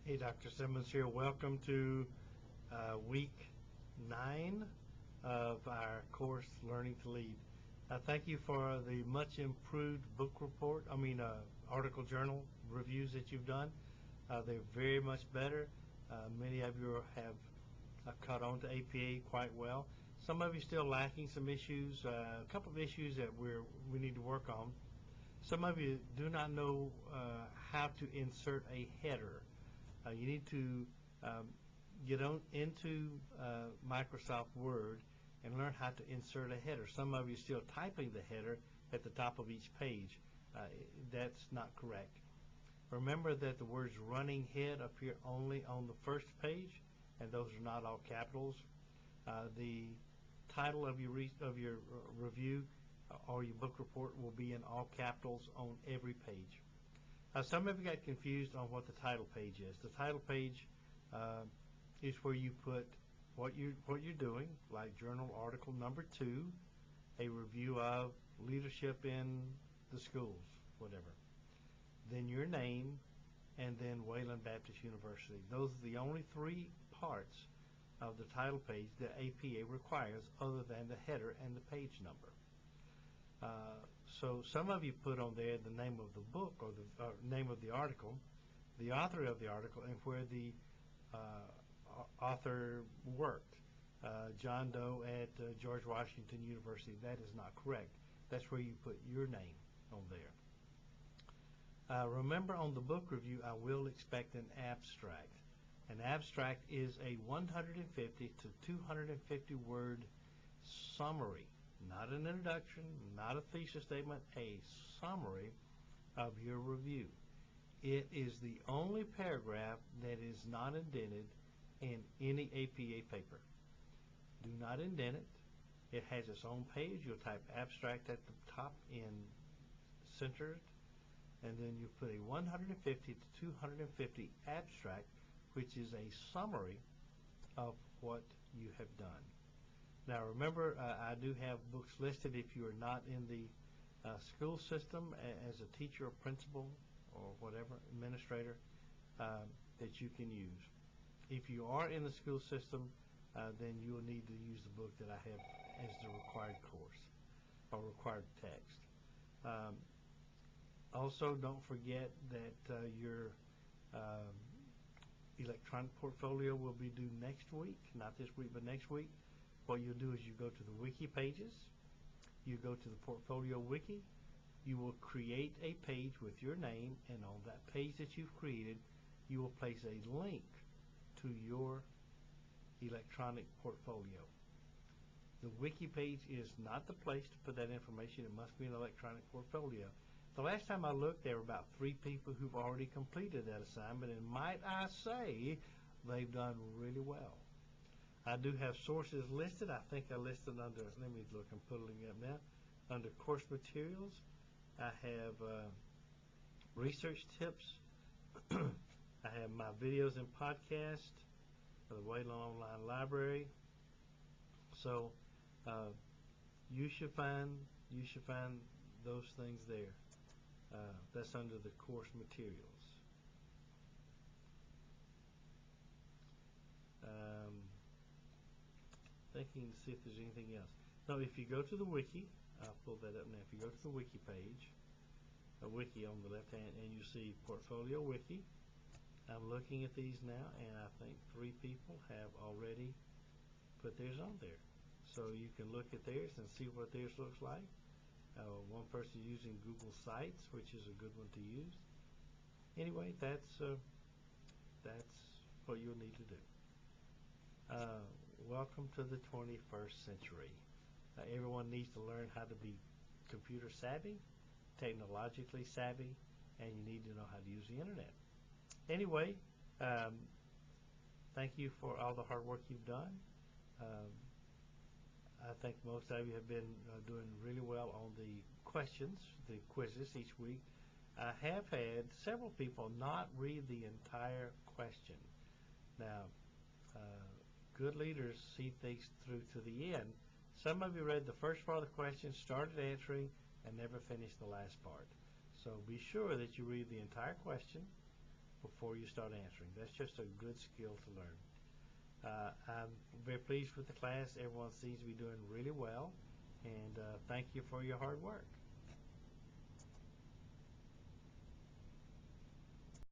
Hey, Dr. Simmons here. Welcome to week 9 of our course, Learning to Lead. Thank you for the much improved book report, article journal reviews that you've done. They're very much better. Many of you have caught on to APA quite well. Some of you still lacking some issues, a couple of issues that we need to work on. Some of you do not know how to insert a header. You need to get on into Microsoft Word and learn how to insert a header. Some of you are still typing the header at the top of each page. That's not correct. Remember that the words running head appear only on the first page, and those are not all capitals. The title of your review or your book report will be in all capitals on every page. Some of you got confused on what the title page is. The title page is where you put what you're doing, like journal article number 2, a review of leadership in the schools, whatever. Then your name, and then Wayland Baptist University. Those are the only 3 parts of the title page that APA requires, other than the header and the page number. So some of you put on there the name of the book or the name of the article, the author of the article, and where the author worked. John Doe at George Washington University. That is not correct. That's where you put your name on there. Remember, on the book review, I will expect an abstract. An abstract is a 150 to 250 word summary. Not an introduction, not a thesis statement, a summary of your review. It is the only paragraph that is not indented in any APA paper. Do not indent it. It has its own page. You'll type abstract at the top in centered, and then you put a 150 to 250 abstract, which is a summary of what you have done. Now remember, I do have books listed if you are not in the school system as a teacher or principal or whatever, administrator, that you can use. If you are in the school system, then you will need to use the book that I have as the required course or required text. Also, don't forget that your electronic portfolio will be due next week, not this week, but next week. What you'll do is you go to the wiki pages, you go to the portfolio wiki, you will create a page with your name, and on that page that you've created, you will place a link to your electronic portfolio. The wiki page is not the place to put that information. It must be an electronic portfolio. The last time I looked, there were about 3 people who've already completed that assignment, and might I say, they've done really well. I do have sources listed. I think I listed under, let me look, I'm pulling it up now. Under course materials, I have research tips. I have my videos and podcasts for the Wayland Online Library. So you should find those things there. That's under the course materials. Thinking to see if there's anything else. No, if you go to the wiki, I'll pull that up now. If you go to the wiki page, a wiki on the left hand, and you see portfolio wiki, I'm looking at these now, and I think 3 people have already put theirs on there. So you can look at theirs and see what theirs looks like. One person using Google Sites, which is a good one to use. Anyway, that's what you'll need to do. Welcome to the 21st century. Everyone needs to learn how to be computer savvy, technologically savvy, and you need to know how to use the internet. Anyway, thank you for all the hard work you've done. I think most of you have been doing really well on the questions, the quizzes each week. I have had several people not read the entire question. Now, good leaders see things through to the end. Some of you read the first part of the question, started answering, and never finished the last part. So be sure that you read the entire question, before you start answering. That's just a good skill to learn. I'm very pleased with the class. Everyone seems to be doing really well, and thank you for your hard work.